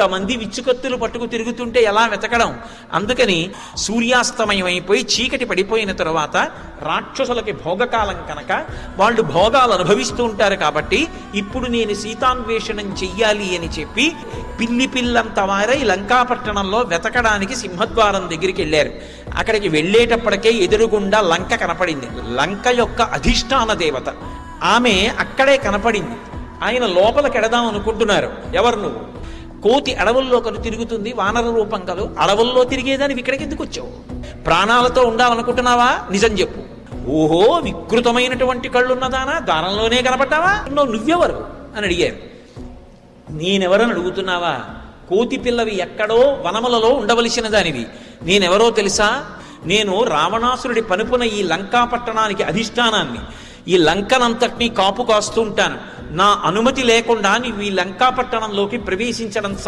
ఇంతమంది విచ్చుకత్తులు పట్టుకు తిరుగుతుంటే ఎలా వెతకడం? అందుకని సూర్యాస్తమయం అయిపోయి చీకటి పడిపోయిన తరువాత రాక్షసులకి భోగకాలం కనుక వాళ్ళు భోగాలు అనుభవిస్తూ ఉంటారు. కాబట్టి ఇప్పుడు నేను సీతాన్వేషణం చెయ్యాలి అని చెప్పి పిల్లి పిల్లంత వారై లంకాపట్టణంలో వెతకడానికి సింహద్వారం దగ్గరికి వెళ్ళారు. అక్కడికి వెళ్ళేటప్పటికే ఎదురుగుండా లంక కనపడింది. లంక యొక్క అధిష్టాన దేవత ఆమె అక్కడే కనపడింది. ఆయన లోపలికి ఎడదాం అనుకుంటున్నారు. ఎవరు నువ్వు? కోతి అడవుల్లో కను తిరుగుతుంది, వానర రూపం కలు, అడవుల్లో తిరిగేదాన్ని ఇక్కడికి ఎందుకు వచ్చావు? ప్రాణాలతో ఉండాలనుకుంటున్నావా? నిజం చెప్పు. ఓహో, వికృతమైనటువంటి కళ్ళున్నదానా, దారంలోనే కనపడ్డావా? నువ్వెవరు అని అడిగారు. నేనెవరని అడుగుతున్నావా? కోతి పిల్లవి ఎక్కడో వనములలో ఉండవలసిన దానివి. నేనెవరో తెలుసా? నేను రావణాసురుడి పనుపున ఈ లంకాపట్టణానికి అధిష్టానాన్ని, ఈ లంకనంతటినీ కాపు కాస్తూ ఉంటాను. నా అనుమతి లేకుండా నీవు ఈ లంకాపట్టణంలోకి ప్రవేశించడం సాధ్యం